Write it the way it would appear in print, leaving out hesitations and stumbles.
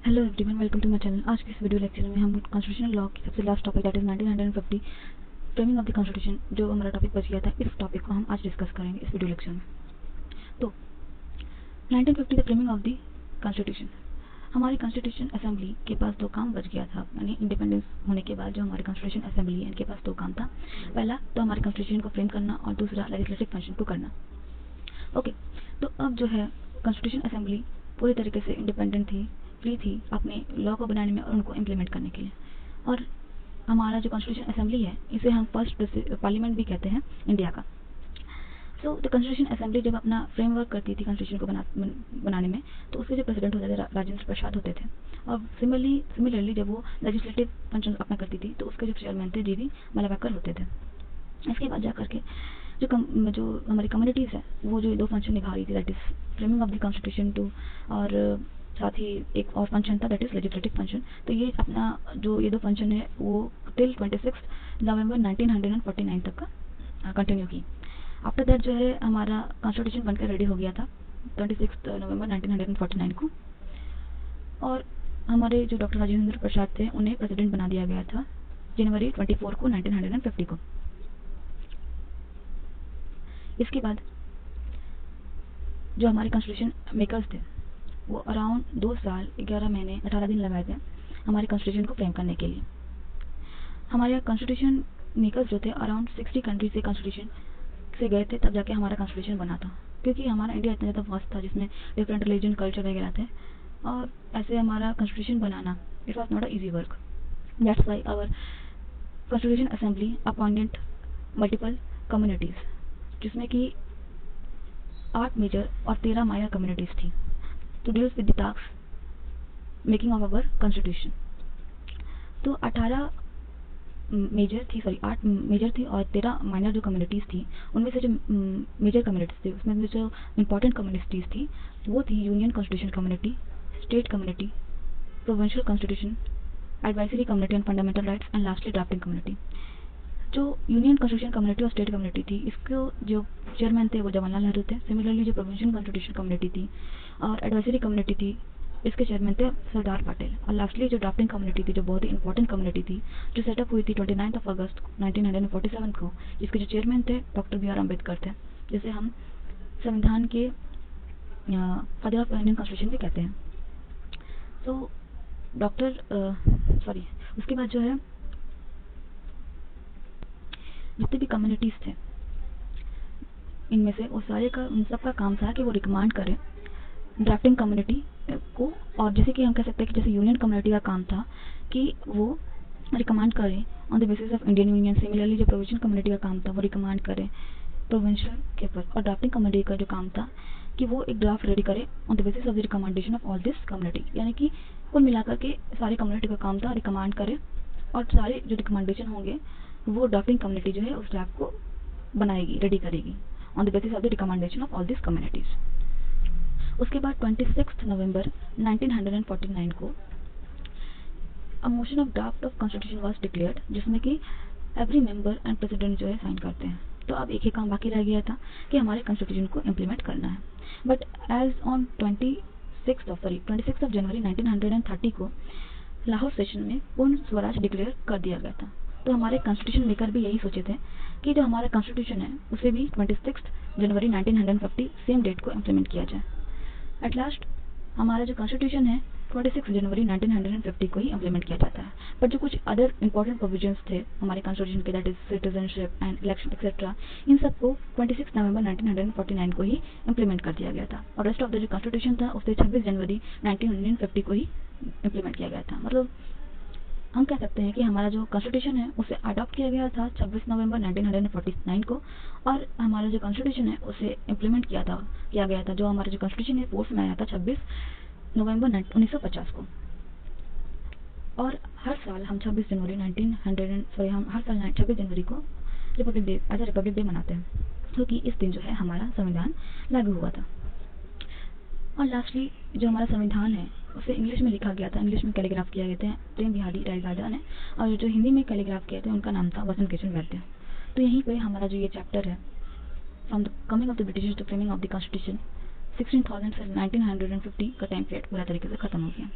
Hello everyone, welcome to my channel. आज के इस वीडियो लेक्चर में हम कॉन्स्टिट्यूशनल लॉ की सबसे last topic that is 1950 framing of the constitution, जो हमारा टॉपिक बच गया था, इस टॉपिक को हम आज डिस्कस करेंगे इस वीडियो लेक्चर में। तो 1950 the framing of the constitution. हमारी कॉन्स्टिट्यूशन असेंबली के पास दो काम बच गया था, यानी इंडिपेंडेंस होने के बाद जो हमारी कॉन्स्टिट्यूशन असेंबली है इनके पास दो काम था। पहला तो हमारी कॉन्स्टिट्यूशन को फ्रेम करना और दूसरा लेजिस्लेटिव फंक्शन को करना। ओके, तो अब जो है कॉन्स्टिट्यूशन असेंबली पूरी तरीके से इंडिपेंडेंट थी, फ्री थी अपने लॉ को बनाने में और उनको इम्प्लीमेंट करने के लिए। और हमारा जो कॉन्स्टिट्यूशन असेंबली है इसे हम फर्स्ट पार्लियामेंट भी कहते हैं इंडिया का। सो द कॉन्स्टिट्यूशन असेंबली जब अपना फ्रेमवर्क करती थी कॉन्स्टिट्यूशन को बनाने में, तो उसके जो प्रेसिडेंट होते थे राजेंद्र प्रसाद होते थे। और सिमिलरली जब वो लेजिस्लेटिव फंक्शन अपना करती थी तो उसके जो चेयरमैन थे जीवी मलावाकर होते थे। इसके बाद जा करके जो हमारी कम्युनिटीज़ है वो जो दो फंक्शन निभा रही थी, that is framing of the constitution to, और साथ ही एक और फंक्शन था दैट इज लेजिस्लेटिव फंक्शन। तो ये अपना जो ये दो फंक्शन है वो टिल 26 नवंबर 1949 तक का कंटिन्यू की। आफ्टर दैट जो है हमारा कॉन्स्टिट्यूशन बनकर रेडी हो गया था 26 नवंबर 1949 को। और हमारे जो डॉक्टर राजेंद्र प्रसाद थे उन्हें प्रेसिडेंट बना दिया गया था जनवरी 24 को 1950 को। इसके बाद जो हमारे कॉन्स्टिट्यूशन मेकर्स थे वो अराउंड 2 साल 11 महीने 18 दिन लगाए थे हमारे कॉन्स्टिट्यूशन को फ्रेम करने के लिए। हमारे कॉन्स्टिट्यूशन मेकर्स जो थे अराउंड 60 कंट्री से कॉन्स्टिट्यूशन से गए थे, तब जाके हमारा कॉन्स्टिट्यूशन बना था। क्योंकि हमारा इंडिया इतना ज़्यादा वास्ट था जिसमें डिफरेंट रिलीजन कल्चर वगैरह थे, और ऐसे हमारा कॉन्स्टिट्यूशन बनाना it was not a easy work. That's why our constitution assembly appointed multiple communities, जिसमें कि 8 मेजर और 13 माइनर कम्युनिटीज थी to deals with the task making of our constitution. तो 8 मेजर थी और 13 माइनर जो कम्युनिटीज़ थी, उनमें से जो मेजर कम्युनिटीज़ थी उसमें जो इंपॉर्टेंट कम्युनिटीज़ थी वो थी union constitution community, state community, provincial constitution, advisory community on fundamental rights and lastly drafting community. जो यूनियन कॉन्स्टिट्यूशन कम्युनिटी और स्टेट कम्युनिटी थी, इसको जो चेयरमैन थे वो जवाहरलाल नेहरू थे। सिमिलरली जो प्रोविंशियल कॉन्स्टिट्यूशन कम्युनिटी थी और एडवाइजरी कम्युनिटी थी, इसके चेयरमैन थे सरदार पटेल। और लास्टली जो ड्राफ्टिंग कम्युनिटी थी, जो बहुत ही इंपॉर्टेंट कम्युनिटी थी, जो सेटअप हुई थी 29 अगस्त 1947 को, जिसके जो चेयरमैन थे डॉक्टर बी आर अम्बेडकर थे, जिसे हम संविधान के फादर ऑफ इंडियन कॉन्स्टिट्यूशन भी कहते हैं। तो उसके बाद जो है जितने भी कम्युनिटीज़ थे इनमें से वो सारे का उन सब का काम था कि वो रिकमांड करें ड्राफ्टिंग कम्युनिटी को। और जैसे कि हम कह सकते हैं कि जैसे यूनियन कम्युनिटी का काम था कि वो रिकमांड करें on the basis of Indian union, similarly जो प्रोविंशियल कम्युनिटी का काम था वो रिकमांड करें प्रोविंशियल के ऊपर, और ड्राफ्टिंग कम्युनिटी का जो काम था कि वो एक ड्राफ्ट रेडी करे on the basis of the recommendation of all this community. यानी कि कुल मिलाकर के सारे कम्युनिटी का काम था रिकमांड करे, और सारे जो रिकमेंडेशन होंगे वो ड्राफ्टिंग कम्युनिटी जो है उस ड्राफ्ट को बनाएगी, रेडी करेगी on the basis of the recommendation of all this communities. उसके बाद 26 नवंबर 1949 को a motion of draft of constitution was declared, जिसमें कि एवरी मेंबर एंड प्रेसिडेंट जो है साइन करते हैं। तो अब एक ही काम बाकी रह गया था कि हमारे कॉन्स्टिट्यूशन को इम्प्लीमेंट करना है। बट एज ऑन 26 जनवरी 1930 को लाहौर सेशन में पूर्ण स्वराज डिक्लेयर कर दिया गया था। तो हमारे कॉन्स्टिट्यूशन मेकर भी यही सोचे थे कि जो हमारा कॉन्स्टिट्यूशन है उसे भी 26 जनवरी 1950 सेम डेट को इम्प्लीमेंट किया जाए। एट लास्ट हमारा जो कॉन्स्टिट्यूशन है 26 जनवरी 1950 को ही इम्प्लीमेंट किया जाता है। बट जो कुछ अदर इंपॉर्टेंट प्रोविजंस थे हमारे कॉन्स्टिट्यूशन के, that is citizenship and election etcetera, इन सबको 26 नवंबर 1949 को ही इम्प्लीमेंट कर दिया गया था। और रेस्ट ऑफ द जो कॉन्स्टिट्यूशन था उसे 26 जनवरी 1950 को ही इम्प्लीमेंट किया गया था। मतलब हम कह सकते हैं कि हमारा जो कॉन्स्टिट्यूशन है उसे अडॉप्ट किया गया था 26 नवंबर 1949 को, और हमारा जो कॉन्स्टिट्यूशन है उसे इम्प्लीमेंट किया गया था, जो हमारा जो कॉन्स्टिट्यूशन है फोर्स में आया था 26 नवंबर 1950 को। और हर साल हम 26 जनवरी हम हर साल 26 जनवरी को republic day as a republic day मनाते हैं, क्योंकि इस दिन जो है हमारा संविधान लागू हुआ था। और लास्टली जो हमारा संविधान है उसे इंग्लिश में लिखा गया था, इंग्लिश में कैलीग्राफ किया गया था प्रेम बिहारी रायजादा ने, और जो हिंदी में कैलीग्राफ किए थे उनका नाम था वसंत किशन वैद्य। तो यहीं पे हमारा जो ये चैप्टर है from the coming of the British to framing of the constitution 16,000 से 1950 का टाइम पीरियड पूरा तरीके से खत्म हो गया।